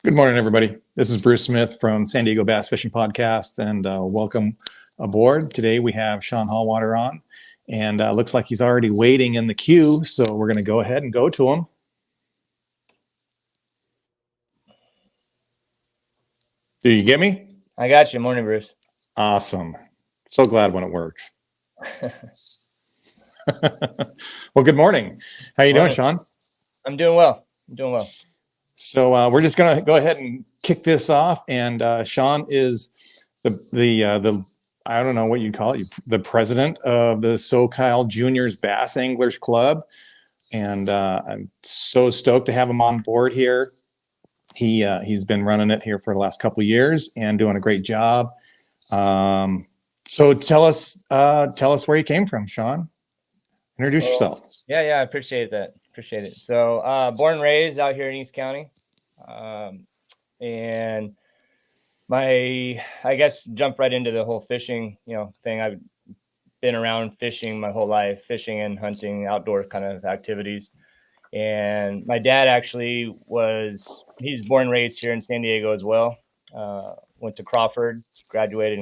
Good morning, everybody. This is Bruce Smith from San Diego Bass Fishing Podcast, and welcome aboard. Today we have Sean Howarter on, and looks like he's already waiting in the queue, so we're going to go ahead and go to him. Do you get me? I got you. Morning, Bruce. Awesome. So glad when it works. Well, good morning. How you doing, Sean? I'm doing well. So we're just going to go ahead and kick this off, and Sean is the I don't know what you call it, the president of the SoCal Juniors Bass Anglers Club, and I'm so stoked to have him on board here. He's been running it here for the last couple of years and doing a great job. So tell us where you came from, Sean. Introduce yourself. Yeah, I appreciate that. Appreciate it. So born and raised out here in East County, and I guess jump right into the whole fishing thing. I've been around fishing my whole life, fishing and hunting, outdoor kind of activities. And my dad actually he's born and raised here in San Diego as well. Went to Crawford, graduated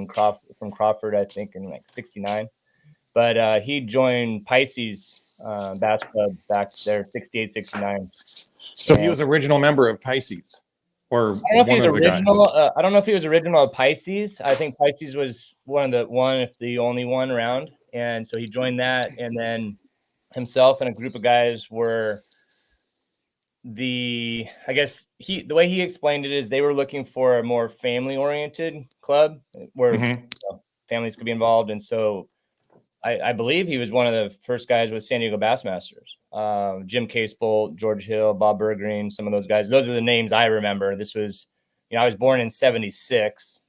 from Crawford, I think in like 69. But he joined Pisces Bass Club back there, 68, 69. So he was original member of Pisces, or I don't know if he was original. I don't know if he was original of Pisces. I think Pisces was if the only one around. And so he joined that, and then himself and a group of guys were the way he explained it is they were looking for a more family oriented club where families could be involved. And so I believe he was one of the first guys with San Diego Bassmasters. Jim Casebolt, George Hill, Bob Bergreen, some of those guys. Those are the names I remember. This was, I was born in 76.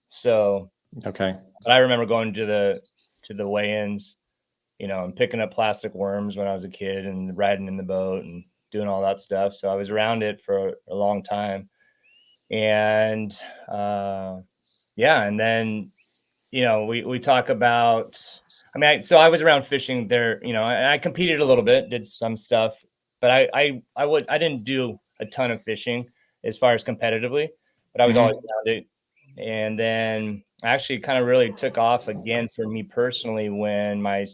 So, okay. But I remember going to the weigh-ins, and picking up plastic worms when I was a kid and riding in the boat and doing all that stuff. So I was around it for a long time. And, and then, we talk about, so I was around fishing there, and I competed a little bit, did some stuff, but I didn't do a ton of fishing as far as competitively, but I was always around it. And then I actually kind of really took off again for me personally when my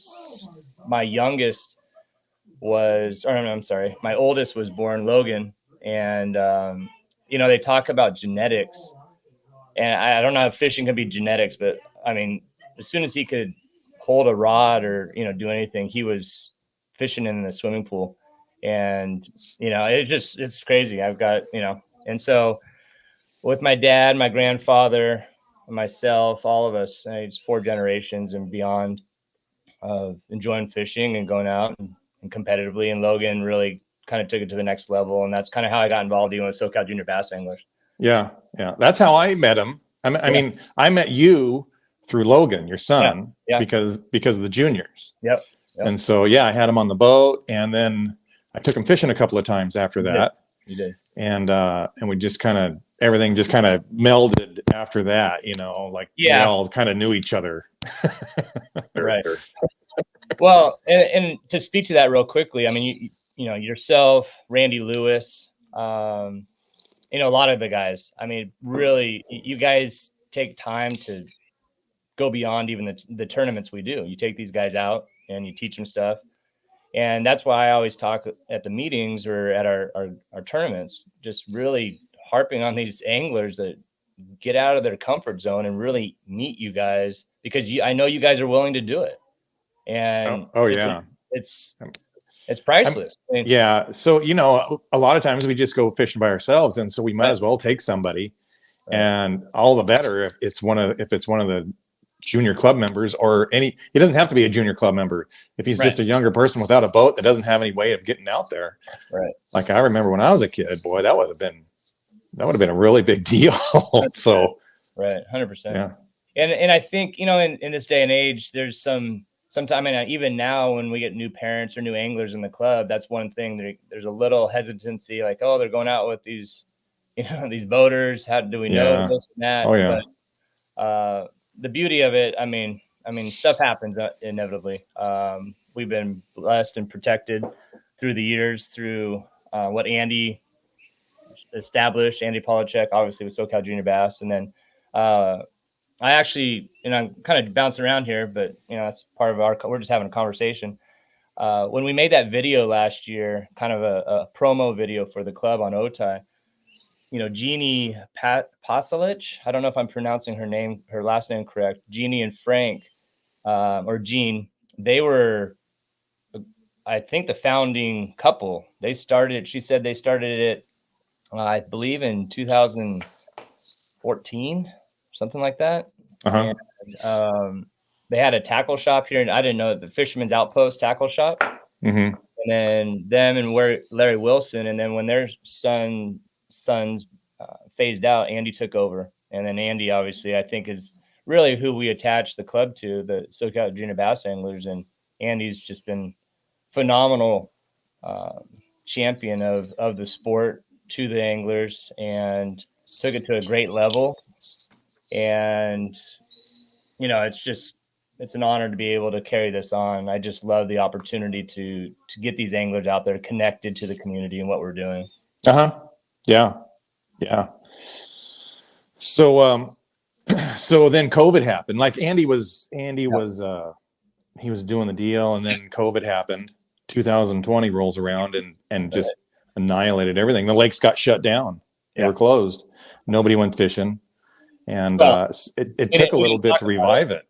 youngest my oldest was born, Logan. And, they talk about genetics, and I don't know if fishing can be genetics, but as soon as he could hold a rod or, do anything, he was fishing in the swimming pool. And, it's crazy. I've got, and so with my dad, my grandfather, myself, all of us, it's 4 generations and beyond of enjoying fishing and going out and competitively. And Logan really kind of took it to the next level. And that's kind of how I got involved even with SoCal Junior Bass Anglers. Yeah. That's how I met him. I mean, I met you through Logan, your son, because of the juniors. Yep. And so, I had him on the boat, and then I took him fishing a couple of times after that. You did. And we just everything just kind of melded after that, we all kind of knew each other. Right. Well, and to speak to that real quickly, yourself, Randy Lewis, a lot of the guys, really, you guys take time to go beyond even the tournaments we do. You take these guys out and you teach them stuff. And that's why I always talk at the meetings or at our tournaments, just really harping on these anglers that get out of their comfort zone and really meet you guys, because I know you guys are willing to do it. And it's priceless. So, a lot of times we just go fishing by ourselves. And so we might as well take somebody, and all the better if it's one of the junior club members, or he doesn't have to be a junior club member. If he's just a younger person without a boat that doesn't have any way of getting out there. Right. Like I remember when I was a kid, boy, that would have been a really big deal. So. Right. 100%. Yeah. And I think, in this day and age, there's sometimes, even now when we get new parents or new anglers in the club, that's one thing. There's a little hesitancy, like, oh, they're going out with these, these boaters. How do we know this and that? Oh yeah. But the beauty of it, stuff happens inevitably. We've been blessed and protected through the years through what Andy established. Andy Polachek, obviously with SoCal Junior Bass, and then I actually, and I'm kind of bouncing around here, but that's part of we're just having a conversation. When we made that video last year, kind of a promo video for the club on Otay, Jeannie Pasalic, I don't know if I'm pronouncing her last name correct. Jeannie and Frank, or Jean, they were, I think, the founding couple. She said they started it, I believe, in 2014, something like that. Uh-huh. And they had a tackle shop here, and I didn't know, the Fisherman's Outpost tackle shop. Mm-hmm. And then them and Larry Wilson, and then when their sons phased out, Andy took over. And then Andy, obviously, I think is really who we attach the club to, the SoCal Junior Bass Anglers. And Andy's just been phenomenal champion of the sport to the anglers, and took it to a great level. And it's an honor to be able to carry this on. I just love the opportunity to get these anglers out there connected to the community and what we're doing. Yeah. So so then COVID happened. Like Andy was he was doing the deal, and then COVID happened. 2020 rolls around and just annihilated everything. The lakes got shut down. They were closed. Nobody went fishing, and it took a little bit to revive it.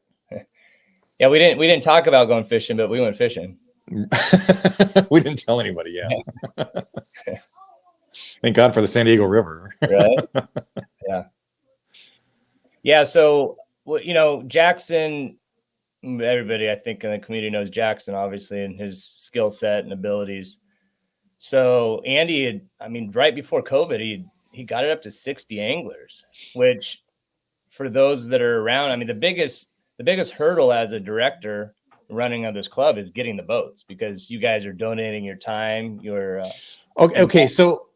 Yeah, we didn't talk about going fishing, but we went fishing. We didn't tell anybody. Yeah. Thank God for the San Diego River. Right. Yeah. So, Jackson, everybody I think in the community knows Jackson, obviously, and his skill set and abilities. So Andy right before COVID, he got it up to 60 anglers, which, for those that are around, the biggest hurdle as a director running of this club is getting the boats, because you guys are donating your time, okay. So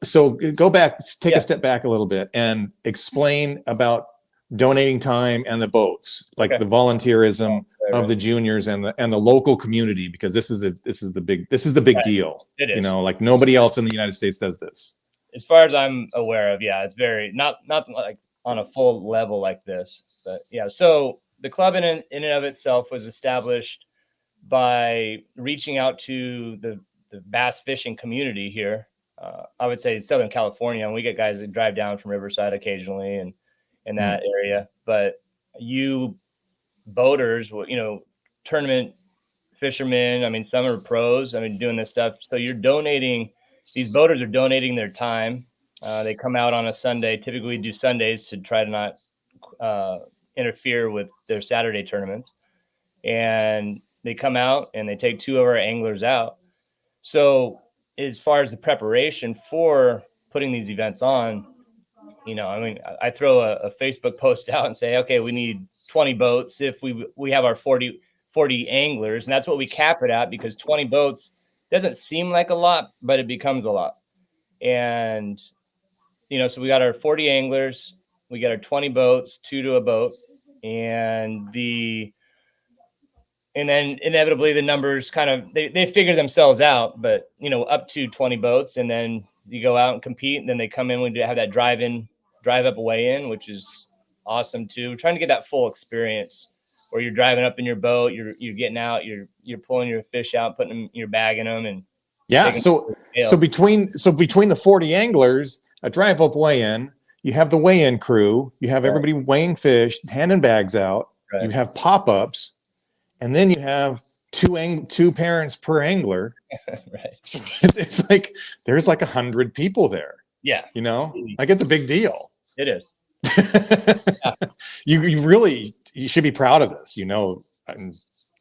go back, take a step back a little bit, and explain about donating time and the boats, like the volunteerism of the juniors and the local community, because this is the big deal. It is. Like nobody else in the United States does this, as far as I'm aware of. Yeah, it's very not like on a full level like this, but yeah. So the club in and of itself was established by reaching out to the bass fishing community here. I would say Southern California, and we get guys that drive down from Riverside occasionally and in that area. But you boaters, tournament fishermen, some are pros, doing this stuff. So these boaters are donating their time. They come out on a Sunday. Typically we do Sundays to try to not interfere with their Saturday tournaments. And they come out and they take 2 of our anglers out. So as far as the preparation for putting these events on, I throw a Facebook post out and say, okay, we need 20 boats if we have our 40 anglers. And that's what we cap it at, because 20 boats doesn't seem like a lot, but it becomes a lot. And, so we got our 40 anglers, we got our 20 boats, 2 to a boat. And then inevitably the numbers kind of, they figure themselves out, but, up to 20 boats. And then you go out and compete, and then they come in. We have that drive up weigh-in, which is awesome too. We're trying to get that full experience where you're driving up in your boat, you're getting out, you're pulling your fish out, putting them, you're bagging them, and so between the 40 anglers, a drive up weigh-in, you have the weigh-in crew, you have everybody weighing fish, handing bags out, you have pop-ups, and then you have two parents per angler. Right. So it's like there's like 100 people there. Yeah. Like it's a big deal. It is. You should be proud of this, and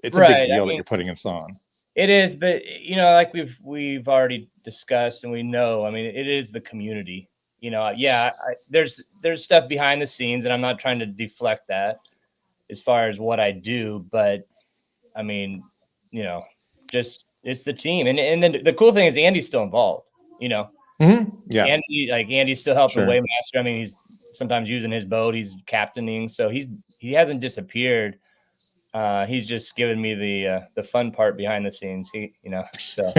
it's a big deal that you're putting this on. It is, but like we've already discussed, and we know, it is the community. There's stuff behind the scenes, and I'm not trying to deflect that as far as what I do, but just it's the team, and then the cool thing is Andy's still involved. Mm-hmm. Yeah, Andy's still helping Waymaster. He's sometimes using his boat, he's captaining, so he hasn't disappeared. He's just given me the fun part behind the scenes. So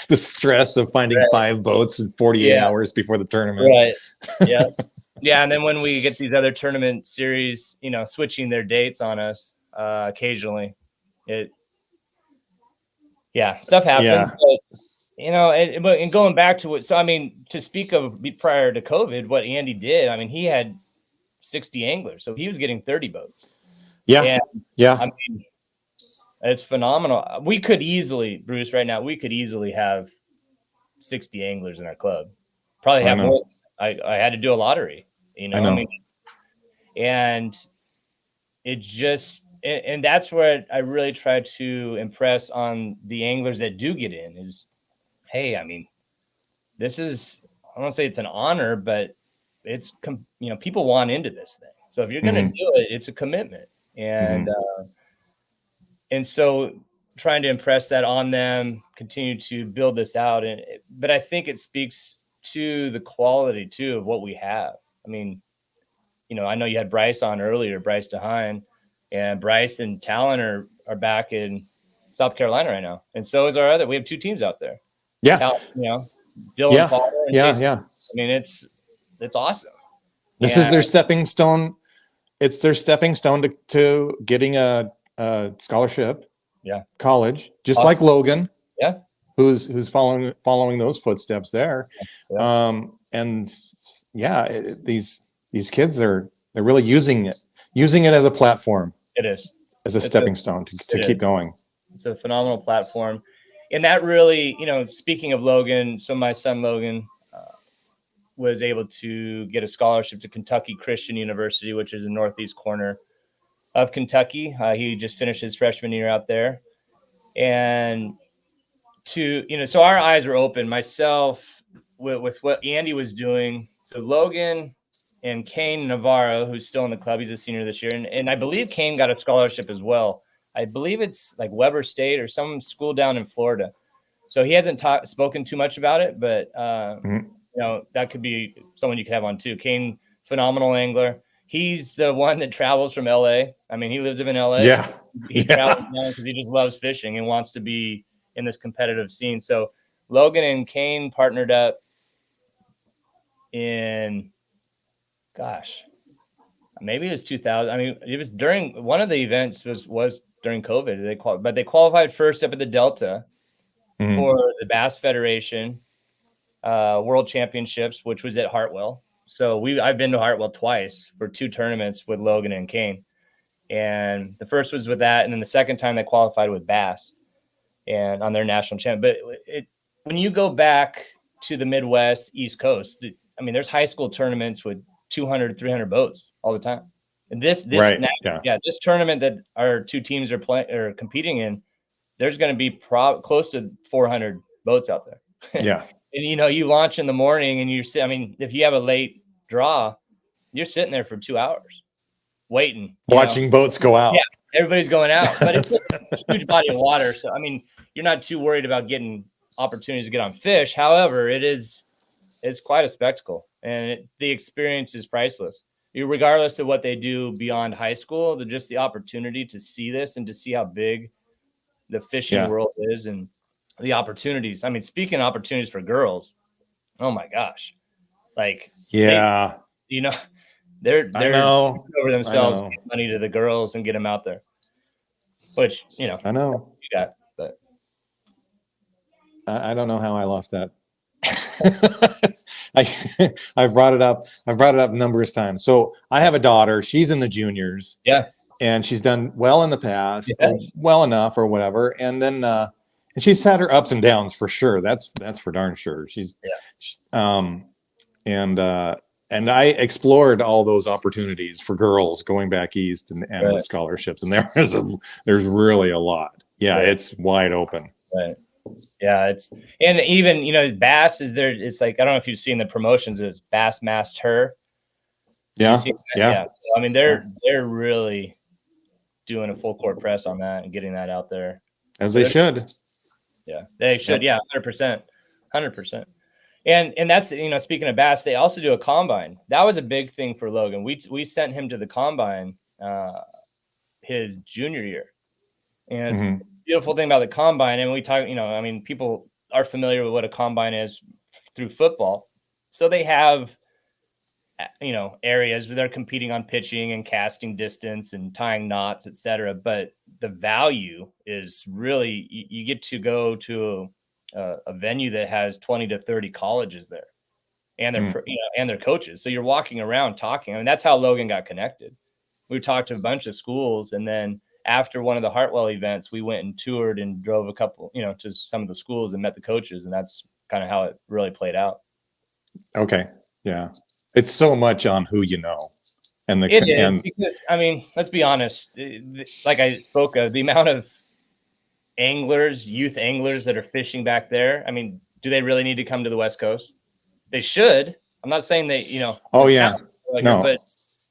the stress of finding 5 boats in 48 hours before the tournament. Right. Yeah. Yeah. And then when we get these other tournament series, switching their dates on us occasionally, stuff happens. Yeah. But, and going back to to speak of prior to COVID, what Andy did, he had 60 anglers, so he was getting 30 boats. Yeah. And, yeah. It's phenomenal. We could easily, Bruce, right now, have 60 anglers in our club. Probably have more. I had to do a lottery, and it just, and that's where I really try to impress on the anglers that do get in is, hey, this is, I don't want to say it's an honor, but it's, people want into this thing. So if you're going to do it, it's a commitment. And so trying to impress that on them, continue to build this out. But I think it speaks to the quality too of what we have. I know you had Bryce on earlier, Bryce DeHaan, and Bryce and Talon are back in South Carolina right now. And so is we have 2 teams out there. Yeah. Talon, Dylan Potter and Jason. Yeah. It's awesome. This is their stepping stone. It's their stepping stone to getting a scholarship. Yeah. College, just like Logan. Yeah. Who's following those footsteps there. Yeah. And these kids, they're really using it as a platform. It is. As a stepping stone to keep going. It's a phenomenal platform. And that really, speaking of Logan, so my son Logan was able to get a scholarship to Kentucky Christian University, which is the northeast corner of Kentucky. He just finished his freshman year out there. And so our eyes were open, myself, with what Andy was doing. So Logan and Kane Navarro, who's still in the club, he's a senior this year. And I believe Kane got a scholarship as well. I believe it's like Weber State or some school down in Florida. So he hasn't spoken too much about it, but that could be someone you could have on too. Kane, phenomenal angler. He's the one that travels from LA. He lives in LA. Yeah. He travels down because he just loves fishing and wants to be in this competitive scene. So Logan and Kane partnered up in, maybe it was 2000. It was during one of the events was during COVID. They qualified first up at the Delta for the Bass Federation World Championships, which was at Hartwell. So I've been to Hartwell twice for 2 tournaments with Logan and Kane. And the first was with that. And then the second time they qualified with Bass and on their national champ. But when you go back to the Midwest, East Coast, there's high school tournaments with 200, 300 boats all the time. And this tournament that our 2 teams are competing in, there's going to be close to 400 boats out there. Yeah. And, you launch in the morning and if you have a late draw, you're sitting there for 2 hours waiting. Watching boats go out. Yeah, everybody's going out. But it's a huge body of water. So, you're not too worried about getting opportunities to get on fish. However, it's quite a spectacle. And the experience is priceless. Regardless of what they do beyond high school, just the opportunity to see this and to see how big the fishing world is and the opportunities. Speaking of opportunities for girls, oh my gosh. They're over themselves, get money to the girls and get them out there. Which, I know. You got, but I don't know how I lost that. I've brought it up. I've brought it up numerous times. So I have a daughter. She's in the juniors. Yeah. And she's done well in the past, well enough or whatever. And then, and she's had her ups and downs for sure. That's for darn sure. And I explored all those opportunities for girls going back east and with scholarships. And there's really a lot. Yeah. It's wide open. Right. Yeah, and even Bass is there. It's like, I don't know if you've seen the promotions. It's Bass Masked Her. Yeah. So, they're really doing a full court press on that and getting that out there as they should. Yeah, they should. Yeah, 100%. And that's speaking of Bass, they also do a combine. That was a big thing for Logan. We sent him to the combine his junior year, and. Beautiful thing about the combine, and we talk, people are familiar with what a combine is through football. So they have, areas where they're competing on pitching and casting distance and tying knots, etc. But the value is really you get to go to a venue that has 20 to 30 colleges there, and their coaches. So you're walking around talking. I mean, that's how Logan got connected. We talked to a bunch of schools, and then after one of the Hartwell events, we went and toured and drove a couple, to some of the schools and met the coaches, and that's kind of how it really played out. Okay, yeah, it's so much on who you know, and it is because let's be honest. Like I spoke of, the amount of youth anglers that are fishing back there. I mean, do they really need to come to the West Coast? They should. I'm not saying they, Oh yeah, no, but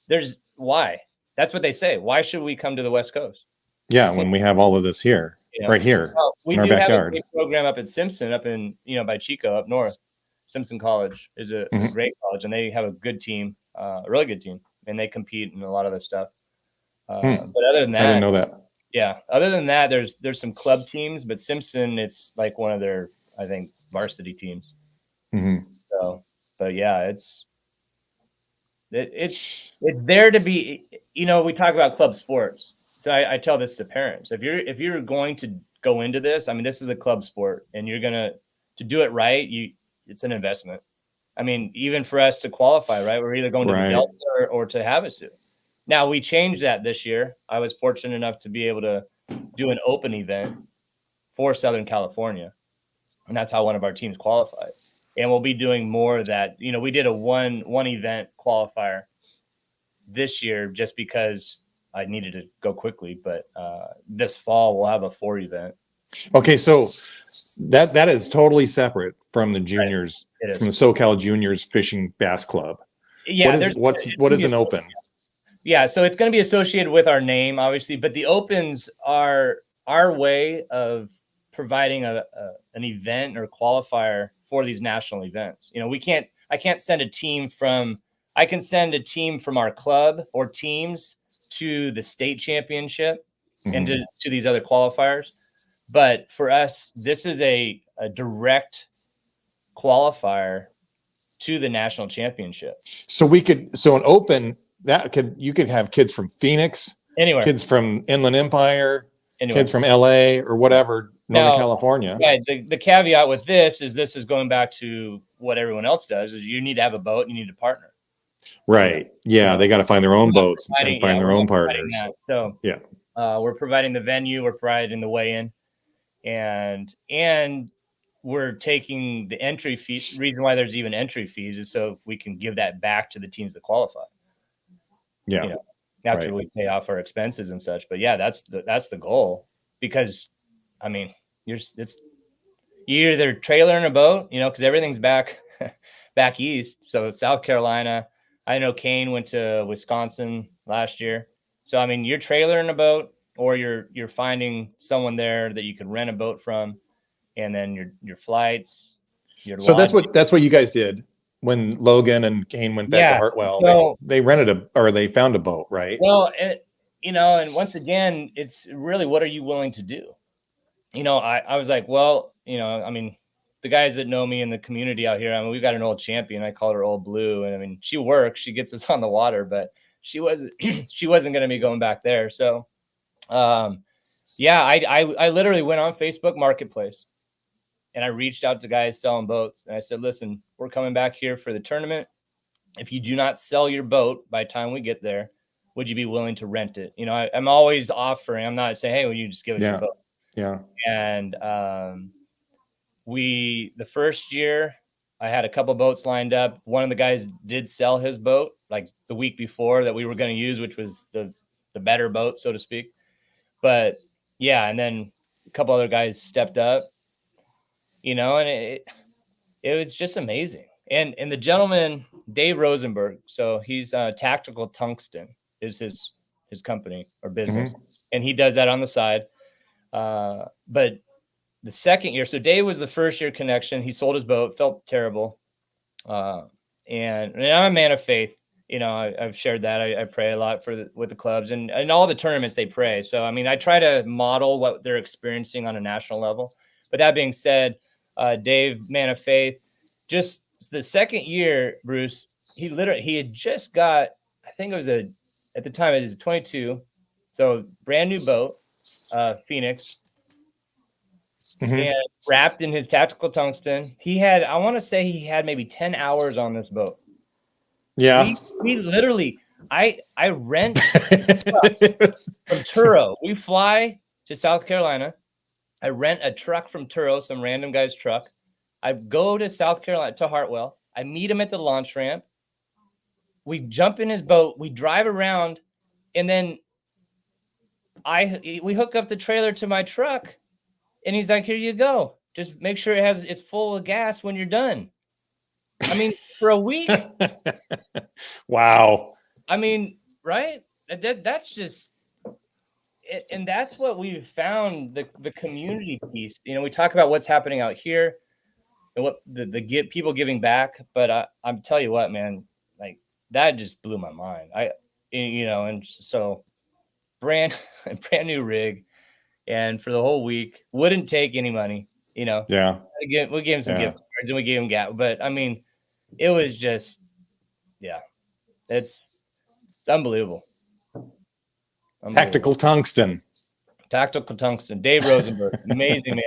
there's why. That's what they say. Why should we come to the West Coast? Yeah, when we have all of this here, right here, we do have a program up at Simpson, up in by Chico, up north. Simpson College is a great college, and they have a good team, a really good team, and they compete in a lot of this stuff. But other than that, I didn't know that. Yeah, other than that, there's some club teams, but Simpson, it's like one of their, I think, varsity teams. So, but yeah, it's there to be. We talk about club sports, so I tell this to parents: if you're going to go into this, this is a club sport, and you're to do it right. It's an investment. Even for us to qualify, right? We're either going to the Delta or to Havasu. Now, we changed that this year. I was fortunate enough to be able to do an open event for Southern California, and that's how one of our teams qualified. And we'll be doing more of that. We did a one event qualifier this year just because I needed to go quickly. But this fall, we'll have a 4 event. Okay, so that is totally separate from the juniors, from the SoCal Juniors Fishing Bass Club. Yeah, what is an open? Yeah, so it's going to be associated with our name, obviously, but the opens are our way of providing an event or qualifier for these national events. I can't send a team I can send a team from our club or teams to the state championship and to these other qualifiers. But for us, this is a direct qualifier to the national championship. So an open, you could have kids from Phoenix, anywhere, kids from Inland Empire, kids from LA or whatever, Northern California. Right. The caveat with this is going back to what everyone else does, is you need to have a boat, you need to partner. Right. Yeah, they got to find their own boats and find their own partners. So yeah, we're providing the venue, we're providing the weigh-in, and we're taking the entry fees. The reason why there's even entry fees is so we can give that back to the teams that qualify. Yeah. After we pay off our expenses and such. But yeah, that's the goal, because you're either trailer in a boat, because everything's back east. So South Carolina, I know Kane went to Wisconsin last year. So you're trailer in a boat, or you're finding someone there that you can rent a boat from, and then your flights. So that's what you guys did when Logan and Kane went back to Hartwell. So, they rented they found a boat, right? Well, and once again, it's really, what are you willing to do? I was like, well, the guys that know me in the community out here, we've got an old champion. I call her Old Blue, and she works. She gets us on the water, but she wasn't going to be going back there. So, I literally went on Facebook Marketplace, and I reached out to guys selling boats, and I said, listen, we're coming back here for the tournament. If you do not sell your boat by the time we get there, would you be willing to rent it? I'm always offering. I'm not saying, hey, will you just give us your boat? Yeah. And the first year, I had a couple boats lined up. One of the guys did sell his boat like the week before that we were going to use, which was the better boat, so to speak. But yeah, and then a couple other guys stepped up, and it was just amazing. And the gentleman, Dave Rosenberg, so he's Tactical Tungsten is his company or business, and he does that on the side. But the second year, so Dave was the first year connection. He sold his boat, felt terrible. And I'm a man of faith. I've shared that. I pray a lot with the clubs and all the tournaments they pray. So, I try to model what they're experiencing on a national level. But that being said, Dave, man of faith. Just the second year, Bruce, he had just got, I think it was at the time it was 22, so brand new boat, Phoenix, and wrapped in his tactical tungsten. He had, I want to say he had maybe 10 hours on this boat. Yeah. We literally, I rent from Turo. We fly to South Carolina. I rent a truck from Turo, some random guy's truck. I go to South Carolina, to Hartwell. I meet him at the launch ramp. We jump in his boat. We drive around, and then we hook up the trailer to my truck, and he's like, "Here you go. Just make sure it's full of gas when you're done." I mean, for a week. Wow. I mean, right? That's just, and that's what we've found, the community piece. You know, we talk about what's happening out here and what the people giving back, but I'm tell you what, man, like that just blew my mind. And so brand new rig, and for the whole week wouldn't take any money. Yeah. Again, we gave him some gift cards and we gave him gas, but I mean, it was just, yeah, it's unbelievable. Tactical tungsten. Tactical tungsten. Dave Rosenberg, amazing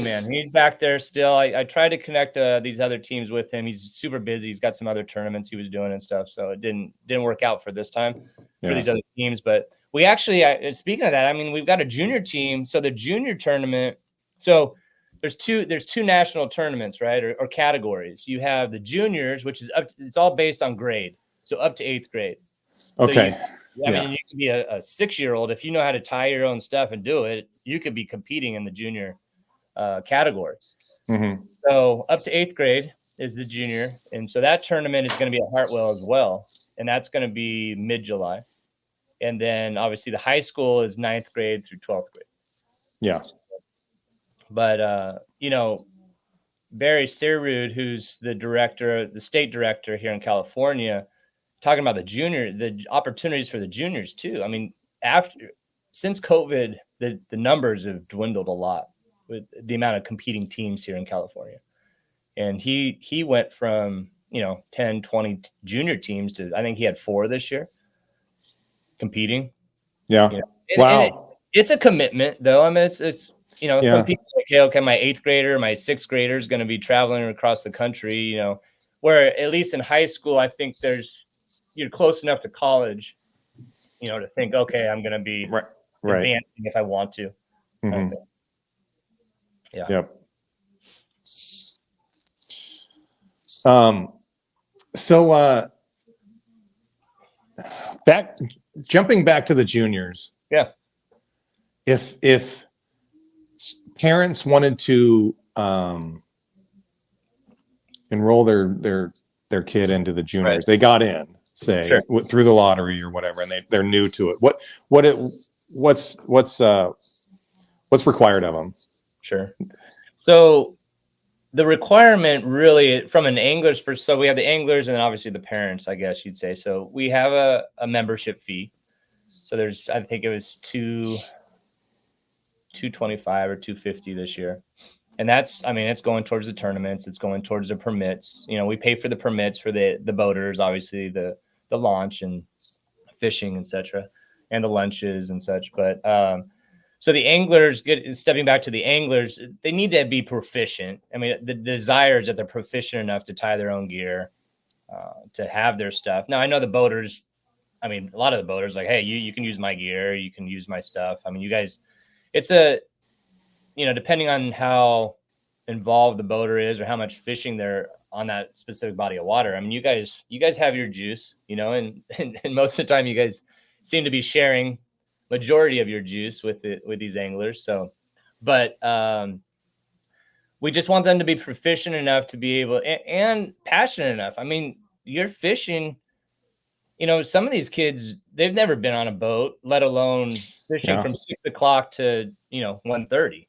man. He's back there still. I tried to connect these other teams with him. He's super busy. He's got some other tournaments he was doing and stuff, so it didn't work out for this time for these other teams. But we actually, speaking of that, I mean, we've got a junior team. So the junior tournament. So there's two national tournaments, right, or categories. You have the juniors, which is it's all based on grade, so up to 8th grade. Okay. So I mean, you could be a 6-year-old if you know how to tie your own stuff and do it. You could be competing in the junior category. So up to 8th grade is the junior, and so that tournament is going to be at Hartwell as well, and that's going to be mid-July. And then obviously the high school is 9th grade through 12th grade. Yeah. But Barry Steerrud, who's the state director here in California, talking about the opportunities for the juniors too. I mean, since COVID, the numbers have dwindled a lot with the amount of competing teams here in California. And he went from, 10, 20 junior teams to, I think he had 4 this year competing. Yeah. Wow. And it's a commitment though. I mean, it's some people say, okay, my 8th grader, my 6th grader is going to be traveling across the country, where at least in high school, I think you're close enough to college, to think, okay, I'm going to be advancing if I want to. Yeah. Yep. So jumping back to the juniors. Yeah. If parents wanted to enroll their kid into the juniors, they got in, say, through the lottery or whatever, and they're new to it. What's required of them? Sure. So the requirement really from an angler's perspective, so we have the anglers and then obviously the parents, I guess you'd say. So we have a membership fee. So there's, I think it was $225 or $250 this year. And that's, I mean, it's going towards the tournaments. It's going towards the permits. We pay for the permits for the boaters, obviously the launch and fishing, etc., and the lunches and such. But so the anglers, stepping back to the anglers, they need to be proficient. I mean, the desire is that they're proficient enough to tie their own gear, to have their stuff. Now, I know the boaters, I mean, a lot of the boaters like, hey, you can use my gear, you can use my stuff. I mean, you guys, it's depending on how involved the boater is or how much fishing they're on that specific body of water. I mean, you guys have your juice, and most of the time you guys seem to be sharing majority of your juice with these anglers. So, but we just want them to be proficient enough to be able and passionate enough. I mean, you're fishing, some of these kids, they've never been on a boat, let alone fishing from 6 o'clock to, 1:30.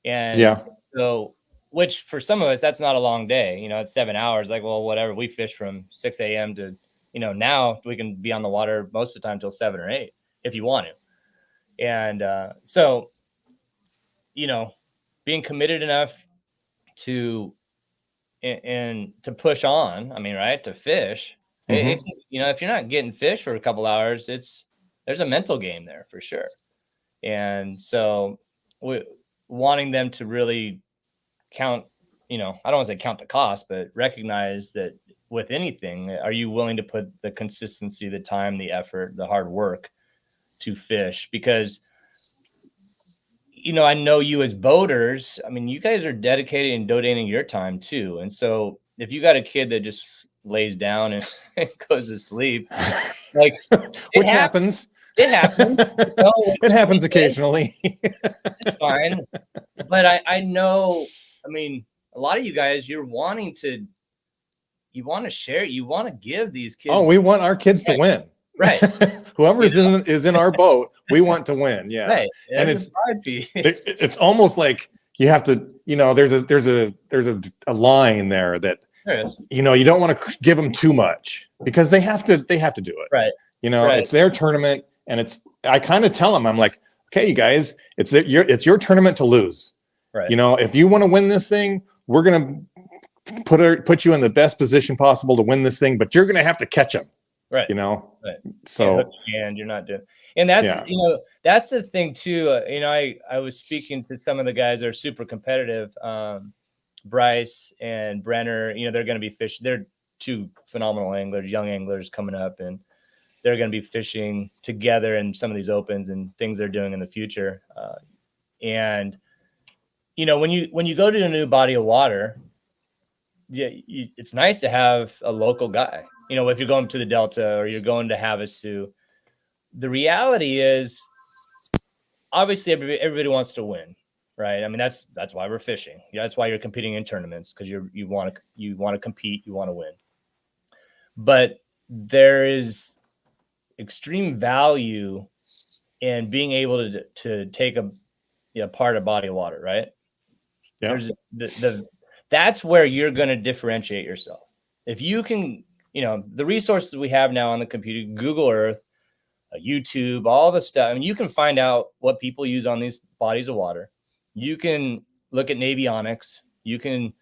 And so, which for some of us, that's not a long day, it's 7 hours. Like, well, whatever, we fish from 6 a.m. to, now we can be on the water most of the time till 7 or 8 if you want to. And so, being committed enough to and to push on. I mean, right, to fish. Mm-hmm. If you're not getting fish for a couple hours, there's a mental game there for sure. And so we wanting them to really count, I don't want to say count the cost, but recognize that with anything, are you willing to put the consistency, the time, the effort, the hard work to fish? Because, I know you as boaters, I mean, you guys are dedicated and donating your time too. And so if you got a kid that just lays down and goes to sleep, like Which happens. It happens. It happens occasionally. It's fine. But I know, I mean, a lot of you guys, you want to share, you want to give these kids. Oh, we want our kids to win. Right. Whoever is in our boat, we want to win. Yeah. Right. And it's almost like you have to, there's a line there that, you don't want to give them too much because they have to do it. Right. It's their tournament, and I kind of tell them, I'm like, okay, you guys, it's your tournament to lose. Right. If you want to win this thing, we're going to put you in the best position possible to win this thing, but you're going to have to catch them. Right. Right. So, and you're not doing, and that's, that's the thing too. I was speaking to some of the guys that are super competitive, Bryce and Brenner, they're going to be fishing. They're two phenomenal anglers, young anglers coming up, and they're going to be fishing together in some of these opens and things they're doing in the future. And, when you go to a new body of water, it's nice to have a local guy. If you're going to the Delta or you're going to Havasu, the reality is obviously everybody wants to win, right? I mean, that's why we're fishing. That's why you're competing in tournaments, because you want to compete, you want to win. But there is extreme value in being able to take a part of body of water, right? Yeah. There's that's where you're going to differentiate yourself. If you can, the resources we have now on the computer, Google Earth, YouTube, all the stuff. I mean, you can find out what people use on these bodies of water. You can look at Navionics. You can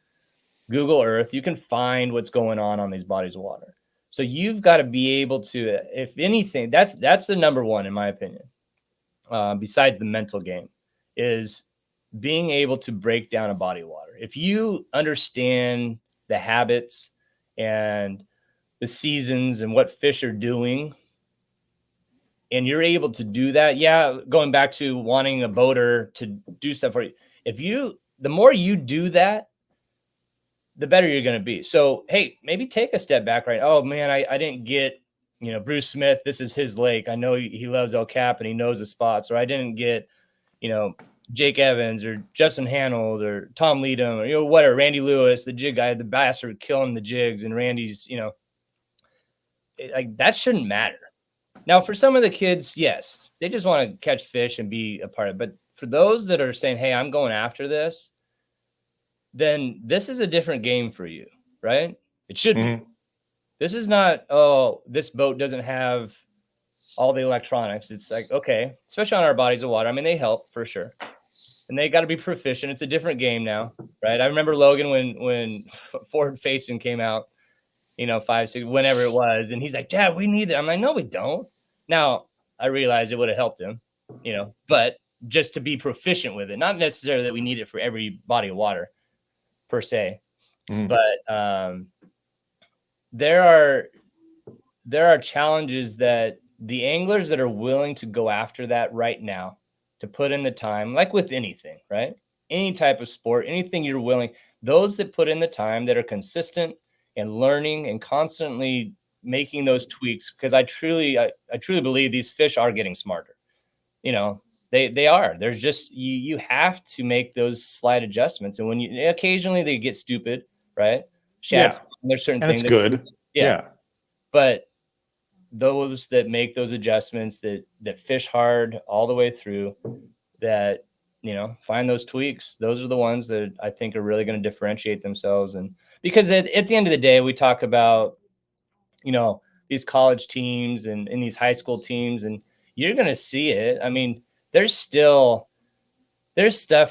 Google Earth. You can find what's going on these bodies of water. So you've got to be able to, if anything, that's the number one, in my opinion, besides the mental game, is being able to break down a body of water. If you understand the habits and the seasons and what fish are doing, and you're able to do that, going back to wanting a boater to do stuff for you, the more you do that, the better you're going to be. So, hey, maybe take a step back, right? Oh man, I didn't get, Bruce Smith, this is his lake. I know he loves El Cap and he knows the spots. Or I didn't get, Jake Evans or Justin Hanold or Tom Leadham or, whatever, Randy Lewis, the jig guy, the bastard killing the jigs, and Randy's, like that shouldn't matter. Now, for some of the kids, yes, they just want to catch fish and be a part of it. But for those that are saying, hey, I'm going after this, then this is a different game for you, right? It should be. This is not, this boat doesn't have all the electronics. It's like, okay, especially on our bodies of water. I mean, they help for sure. And they got to be proficient. It's a different game now, right? I remember Logan when Forward Facing came out, 5, 6, whenever it was. And he's like, Dad, we need it. I'm like, no, we don't. Now, I realized it would have helped him, but just to be proficient with it, not necessarily that we need it for every body of water per se, but there are challenges that the anglers that are willing to go after that right now, to put in the time, like with anything, right? Any type of sport, anything you're willing, those that put in the time, that are consistent and learning and constantly making those tweaks, because I truly believe these fish are getting smarter. They are. There's just you have to make those slight adjustments, and when occasionally they get stupid, right? There's certain and things. It's good. Yeah. But those that make those adjustments, that fish hard all the way through, that find those tweaks, those are the ones that I think are really going to differentiate themselves. And because at the end of the day, we talk about these college teams and these high school teams, and you're going to see it. I mean, there's stuff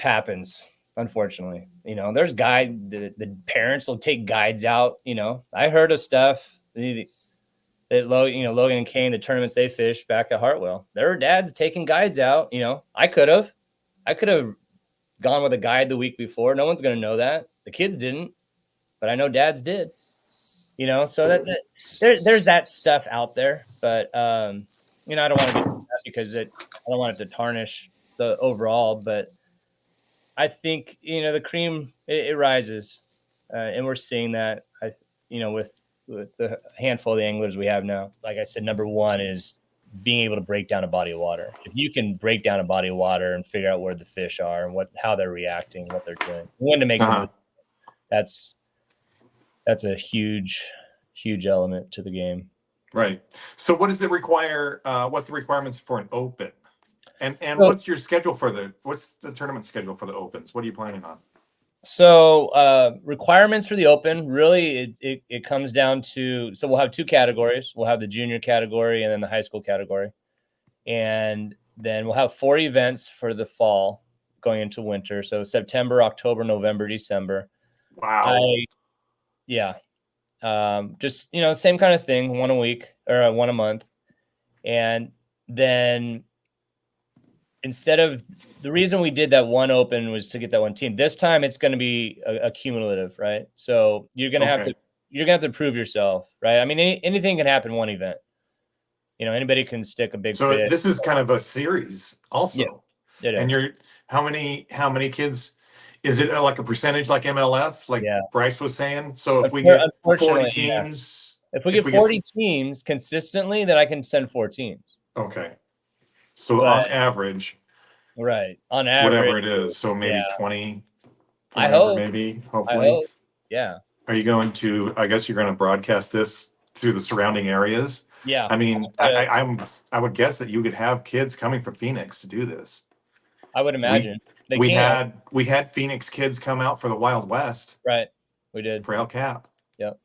happens unfortunately. There's the parents will take guides out. I heard of stuff that Logan and Kane, the tournaments they fished back at Hartwell, there were dads taking guides out. I could have gone with a guide the week before. No one's going to know that. The kids didn't, but I know dads did. So that there's that stuff out there, but I don't want to get that because I don't want it to tarnish the overall. But I think the cream it rises, and we're seeing that. With the handful of the anglers we have now. Like I said, number one is being able to break down a body of water. If you can break down a body of water and figure out where the fish are and how they're reacting, what they're doing, when to make them, that's a huge element to the game. Right. So what does it require? What's the requirements for an open? And what's your schedule what's the tournament schedule for the opens? What are you planning on? So requirements for the open, really, it comes down to, so we'll have two categories. We'll have the junior category and then the high school category. And then we'll have 4 events for the fall going into winter. So September, October, November, December. Wow. Just, same kind of thing, one a week or one a month. And then instead of the reason we did that one open was to get that one team. This time it's going to be a cumulative, right? So you're going to have to prove yourself, right? I mean, anything can happen one event. Anybody can stick a big fish. This is kind of a series also. Yeah. And how many kids? Is it like a percentage like MLF, like Bryce was saying? So if we get 40 teams, if we get 40 teams consistently, then I can send 4 teams. Okay. So on average, right? On average, whatever it is, so maybe 20. I hope. Hopefully. I hope. Yeah. Are you going to? I guess you're going to broadcast this through the surrounding areas. Yeah. I mean, I would guess that you could have kids coming from Phoenix to do this. I would imagine we had Phoenix kids come out for the Wild West. Right. We did for El Cap. Yep.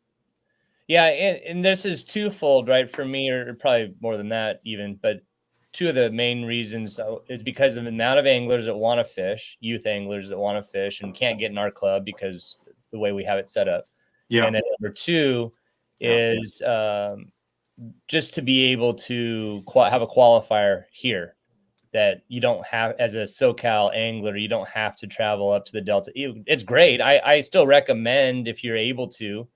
Yeah, and this is twofold, right? For me, or probably more than that, even, but. Two of the main reasons is because of the amount of anglers that want to fish, youth anglers that want to fish and can't get in our club because the way we have it set up. Yeah. And then number 2 is just to be able to have a qualifier here that you don't have as a SoCal angler. You don't have to travel up to the Delta. It's great. I still recommend if you're able to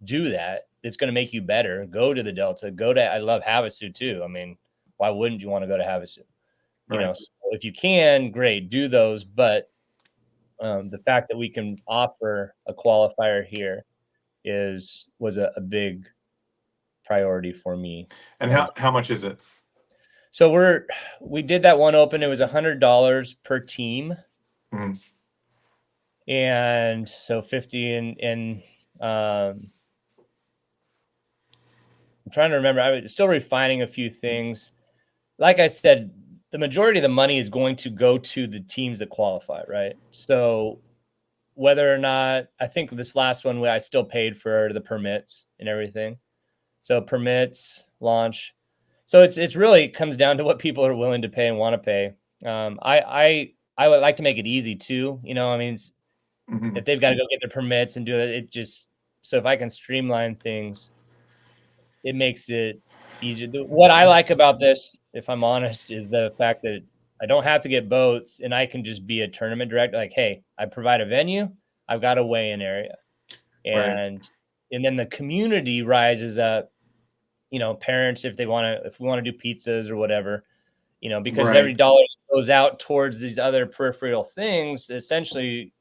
do that. It's going to make you better. Go to the Delta. I love Havasu too. I mean, why wouldn't you want to go to Havasu? So if you can, great, do those. But the fact that we can offer a qualifier here was a big priority for me. And how much is it? So we did that one open. It was $100 per team, and so 50 and I'm trying to remember. I was still refining a few things. Like I said, the majority of the money is going to go to the teams that qualify, right? So whether or not, I think this last one, I still paid for the permits and everything. So permits, launch. So it's really comes down to what people are willing to pay and want to pay. I would like to make it easy too. I mean, if they've got to go get their permits and do it, so if I can streamline things, it makes it easier. What I like about this, if I'm honest, is the fact that I don't have to get boats and I can just be a tournament director. Like, hey, I provide a venue, I've got a weigh-in area, and then the community rises up. Parents, if we want to do pizzas or whatever, because every dollar goes out towards these other peripheral things, essentially,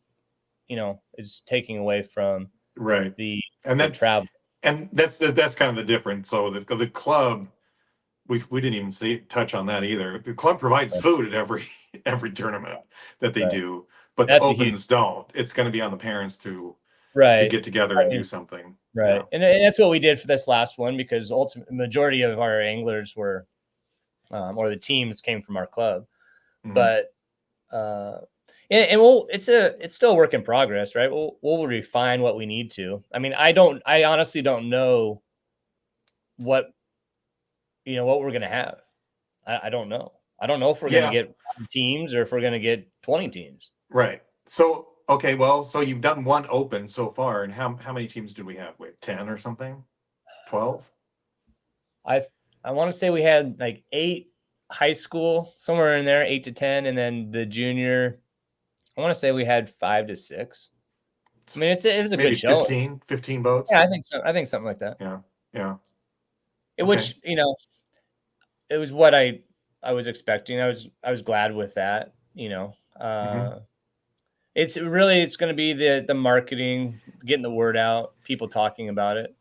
is taking away from the travel. And that's kind of the difference. So the club, we didn't even touch on that either. The club provides food at every tournament that they do, but the opens don't. It's going to be on the parents to get together and do something. Right. And that's what we did for this last one, because ultimately majority of our anglers were, or the teams came from our club, but, it's still a work in progress, right? We'll refine what we need to. I mean, I honestly don't know what we're going to have. I don't know. I don't know if we're going to get teams or if we're going to get 20 teams. Right. So, Okay, well, so you've done one open so far, and how many teams did we have? Wait, 10 or something? 12? I want to say we had like 8 high school, somewhere in there, 8 to 10, and then the junior, I want to say we had 5 to 6. I mean, it was a maybe good show. 15 boats. Yeah, I think so. I think something like that. Yeah. Which, it was what I was expecting. I was glad with that. It's going to be the marketing, getting the word out, people talking about it.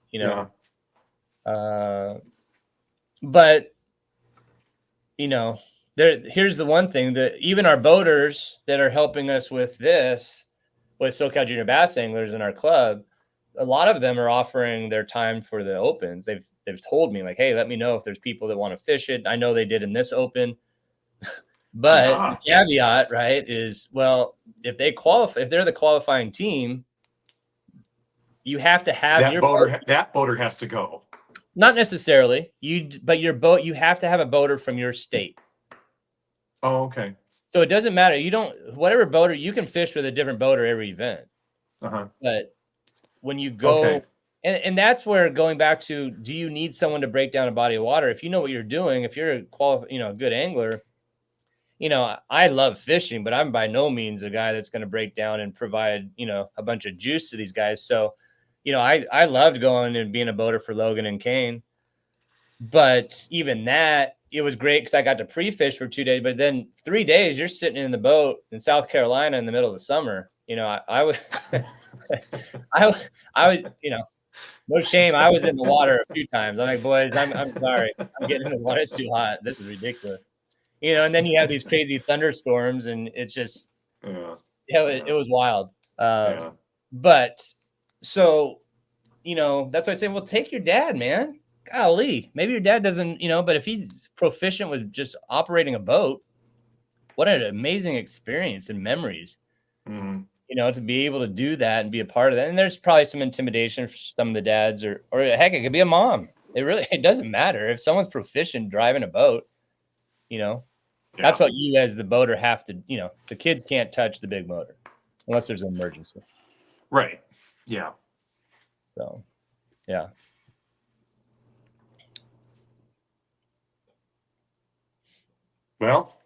But here's the one thing that even our boaters that are helping us with this, with SoCal Junior Bass Anglers in our club, a lot of them are offering their time for the opens. They've told me like, hey, let me know if there's people that want to fish it. I know they did in this open. But the caveat, right, is, well, if they qualify, if they're the qualifying team, you have to have that boater. That boater has to go. Not necessarily, but your boat, you have to have a boater from your state. Oh, okay. So it doesn't matter. Whatever boater, you can fish with a different boater every event. But when you go, and that's where, going back to, do you need someone to break down a body of water? If you know what you're doing, if you're a good angler, I love fishing, but I'm by no means a guy that's going to break down and provide, a bunch of juice to these guys. So, I loved going and being a boater for Logan and Kane. But even that, it was great because I got to pre-fish for 2 days. But then 3 days, you're sitting in the boat in South Carolina in the middle of the summer. I would, I was, no shame. I was in the water a few times. I'm like, boys, I'm sorry. I'm getting in the water. It's too hot. This is ridiculous. And then you have these crazy thunderstorms, and it's just, it was wild. But so, that's why I say, well, take your dad, man. Golly, maybe your dad doesn't, but if he's proficient with just operating a boat, what an amazing experience and memories, to be able to do that and be a part of that. And there's probably some intimidation for some of the dads, or heck, it could be a mom. It doesn't matter if someone's proficient driving a boat, that's what you as the boater have to, the kids can't touch the big motor unless there's an emergency. Right. Yeah. So, yeah. Well,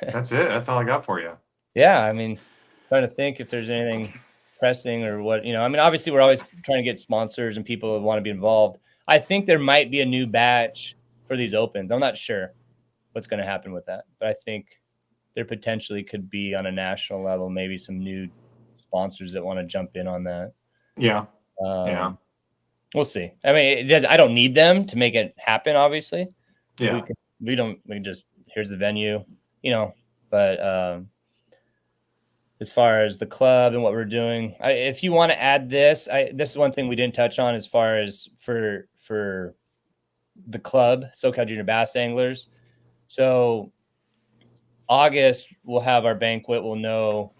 that's it. That's all I got for you. Yeah. I mean, trying to think if there's anything pressing or what, I mean, obviously we're always trying to get sponsors and people that want to be involved. I think there might be a new batch for these opens. I'm not sure what's going to happen with that, but I think there potentially could be on a national level, maybe some new sponsors that want to jump in on that. Yeah. We'll see. I mean, I don't need them to make it happen, obviously. Yeah. We just, here's the venue, but as far as the club and what we're doing, if you want to add this, this is one thing we didn't touch on as far as for the club, SoCal Junior Bass Anglers. So August, we'll have our banquet. We'll know,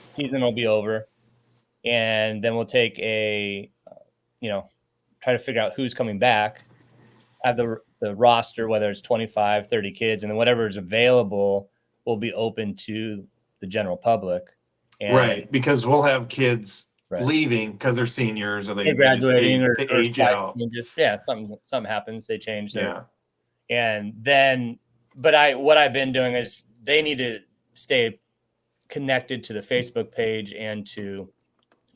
season will be over, and then we'll take try to figure out who's coming back, have the roster, whether it's 25, 30 kids, and then whatever is available will be open to the general public. Right, because we'll have kids leaving because they're seniors or they're graduating or age out. Something happens, they change their, and then, but what I've been doing is they need to stay connected to the Facebook page and to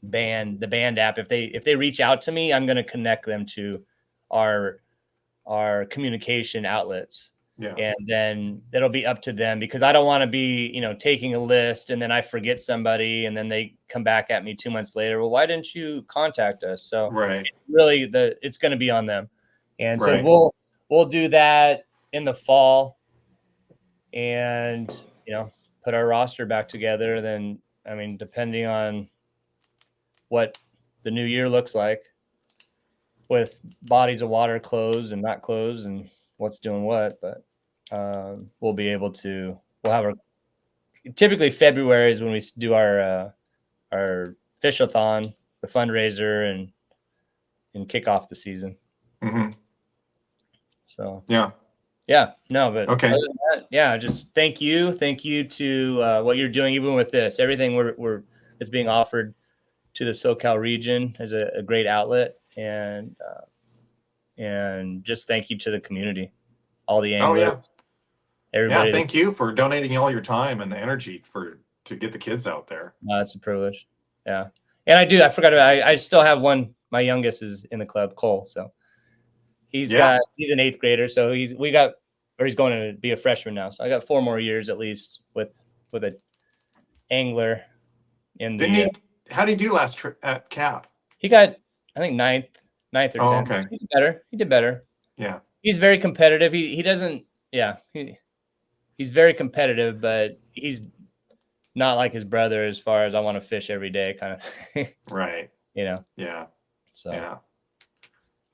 the band app. If they reach out to me, I'm going to connect them to our communication outlets. Yeah. And then it'll be up to them, because I don't want to be, taking a list and then I forget somebody and then they come back at me 2 months later. Well, why didn't you contact us? So really it's going to be on them. And so we'll do that in the fall and, put our roster back together. Then, I mean, depending on what the new year looks like with bodies of water closed and not closed and what's doing what, but we'll be able to, typically February is when we do our fish-a-thon, the fundraiser, and kick off the season. Mm-hmm. So, yeah. Yeah, no, but okay. Other than that, yeah, just thank you to what you're doing, even with this, everything we're that's being offered to the SoCal region is a great outlet, and just thank you to the community, all the Oh anglers, yeah. Yeah, everybody. thank you for donating all your time and energy to get the kids out there. It's a privilege. Yeah, and I forgot I still have one. My youngest is in the club, Cole. So he's an 8th grader. So he's going to be a freshman now. So I got 4 more years at least with a angler in Didn't the. he? How did he do last trip at Cap? He got, I think, ninth or 10th. Oh, okay. He did better. Yeah. He's very competitive. He doesn't. Yeah. He's very competitive, but he's not like his brother as far as I want to fish every day kind of thing. Right. Yeah. So yeah.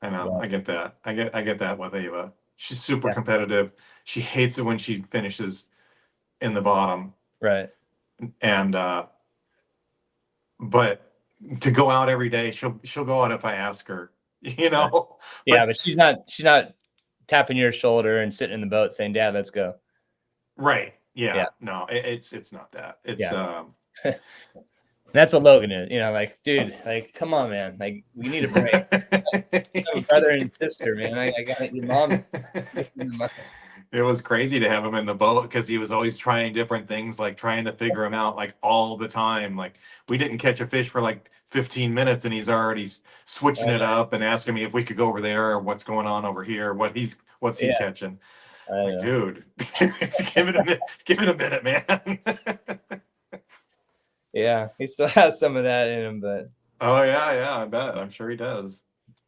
I know. Yeah. I get that. I get that with Ava. She's super competitive. She hates it when she finishes in the bottom. Right. And but to go out every day, she'll go out if I ask her, you know. Yeah, but she's not tapping your shoulder and sitting in the boat saying, "Dad, let's go." Right. Yeah. No, it's not that. It's that's what Logan is. Like, dude, like, come on, man. Like, we need a break. I have a brother and sister, man. I got your mom. It was crazy to have him in the boat because he was always trying different things, like trying to figure him out, like all the time. Like we didn't catch a fish for like 15 minutes, and he's already switching it up and asking me if we could go over there or what's going on over here, what's he catching. Like, dude, give it a minute, man. Yeah, he still has some of that in him, but oh yeah, I bet. I'm sure he does.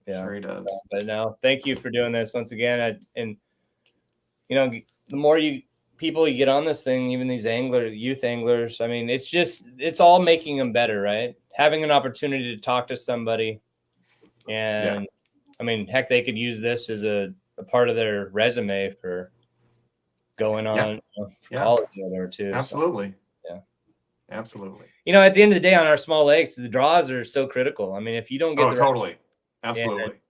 Yeah, sure he does. But no, thank you for doing this once again. And the more people you get on this thing, even these youth anglers, I mean, it's all making them better, right? Having an opportunity to talk to somebody, and I mean, heck, they could use this as a part of their resume for going on college or too. Absolutely. So, absolutely. At the end of the day, on our small lakes, the draws are so critical. I mean, if you don't get totally, absolutely,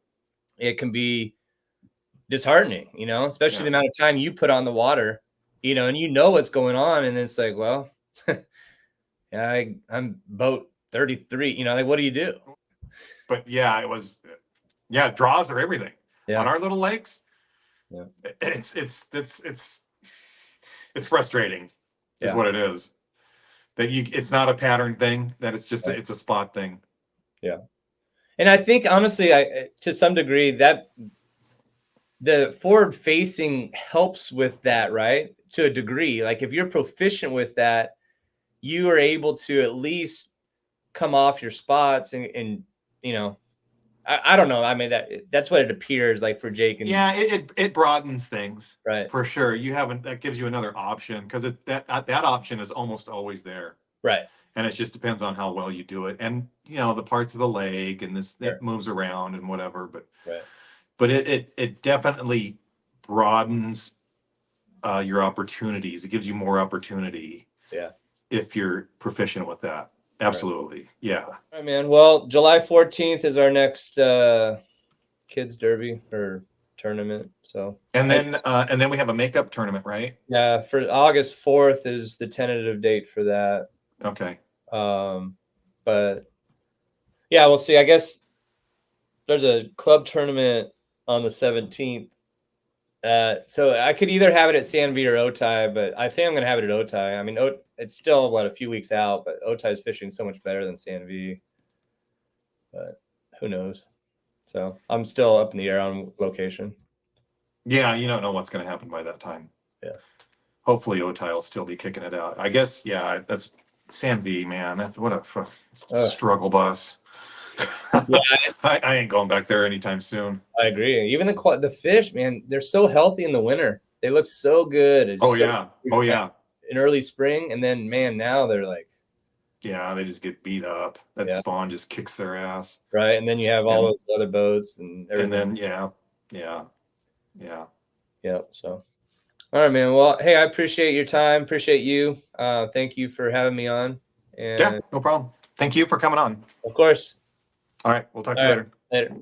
it can be disheartening, especially the amount of time you put on the water, and what's going on, and it's like, well, I'm boat 33, like, what do you do? But it was, draws are everything on our little lakes. It's frustrating, is what it is. That it's not a pattern thing. That it's just it's a spot thing. Yeah, and I think honestly, to some degree that the forward facing helps with that, right? To a degree, like if you're proficient with that, you are able to at least come off your spots and I don't know. I mean, that's what it appears like for Jake. And it broadens things, right? For sure. That gives you another option, because that option is almost always there, right? And it just depends on how well you do it, and the parts of the leg and it moves around and whatever. But it definitely broadens your opportunities. It gives you more opportunity. If you're proficient with that. Absolutely. Right. Yeah. All right, man. Well, July 14th is our next kids derby or tournament. So and then we have a makeup tournament, right? Yeah, for August 4th is the tentative date for that. Okay. But yeah, we'll see. I guess there's a club tournament on the 17th. So I could either have it at Sandview or Otay, but I think I'm going to have it at Otay. I mean, it's still a few weeks out, but Otay is fishing so much better than Sandview. But who knows? So I'm still up in the air on location. Yeah, you don't know what's going to happen by that time. Yeah. Hopefully Otay will still be kicking it out. I guess. Yeah, that's Sandview, man. What a struggle bus. Yeah, I ain't going back there anytime soon. I agree. Even the fish, man, they're so healthy in the winter. They look so good. In early spring, and then now they're like, they just get beat up. That spawn just kicks their ass. Right, and then you have all those other boats and everything. And then yeah. So, all right, man. Well, hey, I appreciate your time. Appreciate you. Thank you for having me on. And no problem. Thank you for coming on. Of course. All right. We'll talk to you later. Later.